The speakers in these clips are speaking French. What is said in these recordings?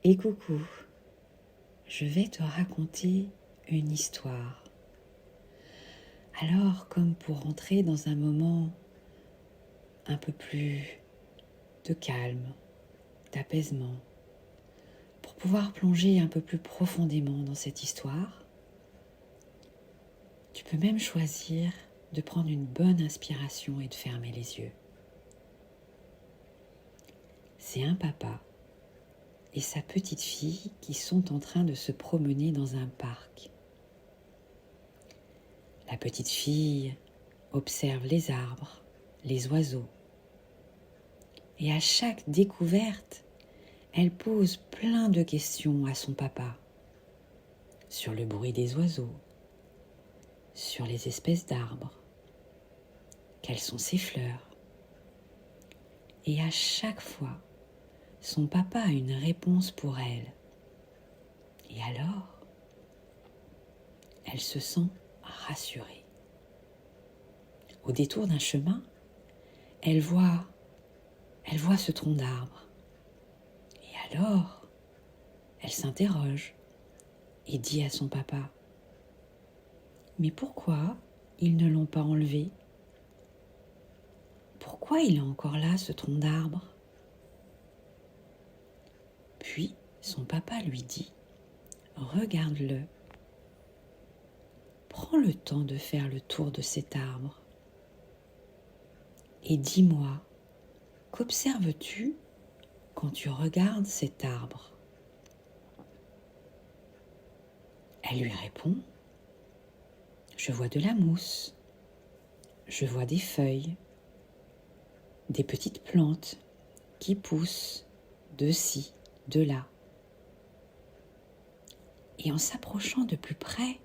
Et coucou, je vais te raconter une histoire. Alors, comme pour entrer dans un moment un peu plus de calme, d'apaisement, pour pouvoir plonger un peu plus profondément dans cette histoire, tu peux même choisir de prendre une bonne inspiration et de fermer les yeux. C'est un papa et sa petite fille qui sont en train de se promener dans un parc. La petite fille observe les arbres, les oiseaux. Et à chaque découverte, elle pose plein de questions à son papa sur le bruit des oiseaux, sur les espèces d'arbres, quelles sont ces fleurs. Et à chaque fois, son papa a une réponse pour elle. Et alors, elle se sent rassurée. Au détour d'un chemin, elle voit ce tronc d'arbre. Et alors, elle s'interroge et dit à son papa : « Mais pourquoi ils ne l'ont pas enlevé ? Pourquoi il est encore là, ce tronc d'arbre ? » Puis, son papa lui dit : « Regarde-le. Prends le temps de faire le tour de cet arbre. Et dis-moi, qu'observes-tu quand tu regardes cet arbre ? » Elle lui répond : « Je vois de la mousse, je vois des feuilles, des petites plantes qui poussent de ci, de là. Et en s'approchant de plus près,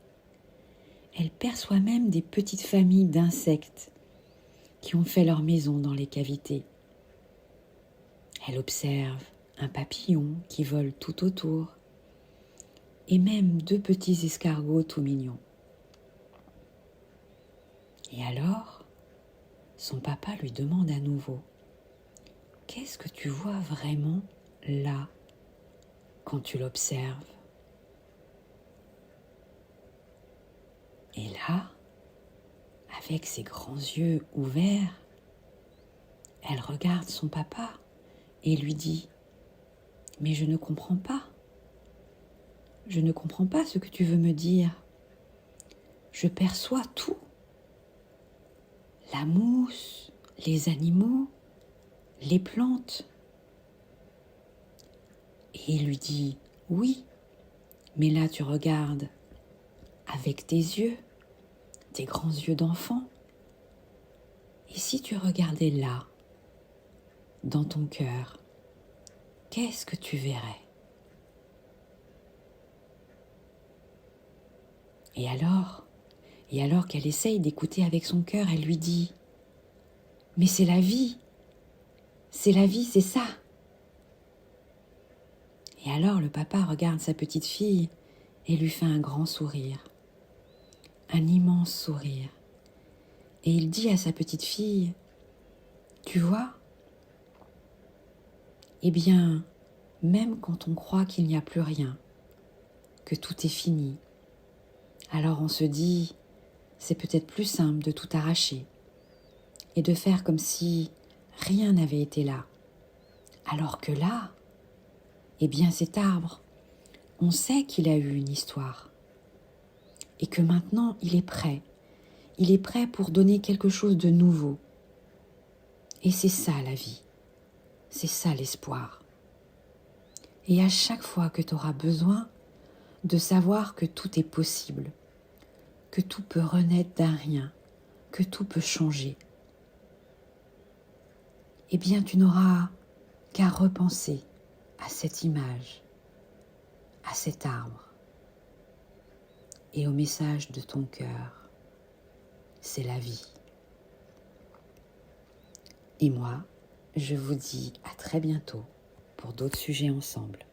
elle perçoit même des petites familles d'insectes qui ont fait leur maison dans les cavités. Elle observe un papillon qui vole tout autour et même 2 petits escargots tout mignons. Et alors, son papa lui demande à nouveau : « Qu'est-ce que tu vois vraiment là quand tu l'observes ? » Et là, avec ses grands yeux ouverts, elle regarde son papa et lui dit : « Mais je ne comprends pas. Je ne comprends pas ce que tu veux me dire. Je perçois tout. La mousse, les animaux, les plantes. » Et il lui dit : « Oui, mais là tu regardes avec tes yeux, tes grands yeux d'enfant. Et si tu regardais là, dans ton cœur, qu'est-ce que tu verrais ? » Et alors qu'elle essaye d'écouter avec son cœur, elle lui dit : « Mais c'est la vie, c'est ça. » Et alors le papa regarde sa petite fille et lui fait un grand sourire, un immense sourire. Et il dit à sa petite fille : « Tu vois ? Eh bien, même quand on croit qu'il n'y a plus rien, que tout est fini, alors on se dit, c'est peut-être plus simple de tout arracher et de faire comme si rien n'avait été là. Alors que là, eh bien cet arbre, on sait qu'il a eu une histoire et que maintenant il est prêt. Il est prêt pour donner quelque chose de nouveau. Et c'est ça la vie, c'est ça l'espoir. Et à chaque fois que tu auras besoin de savoir que tout est possible, que tout peut renaître d'un rien, que tout peut changer, eh bien tu n'auras qu'à repenser à cette image, à cet arbre et au message de ton cœur. C'est la vie. Et moi, je vous dis à très bientôt pour d'autres sujets ensemble.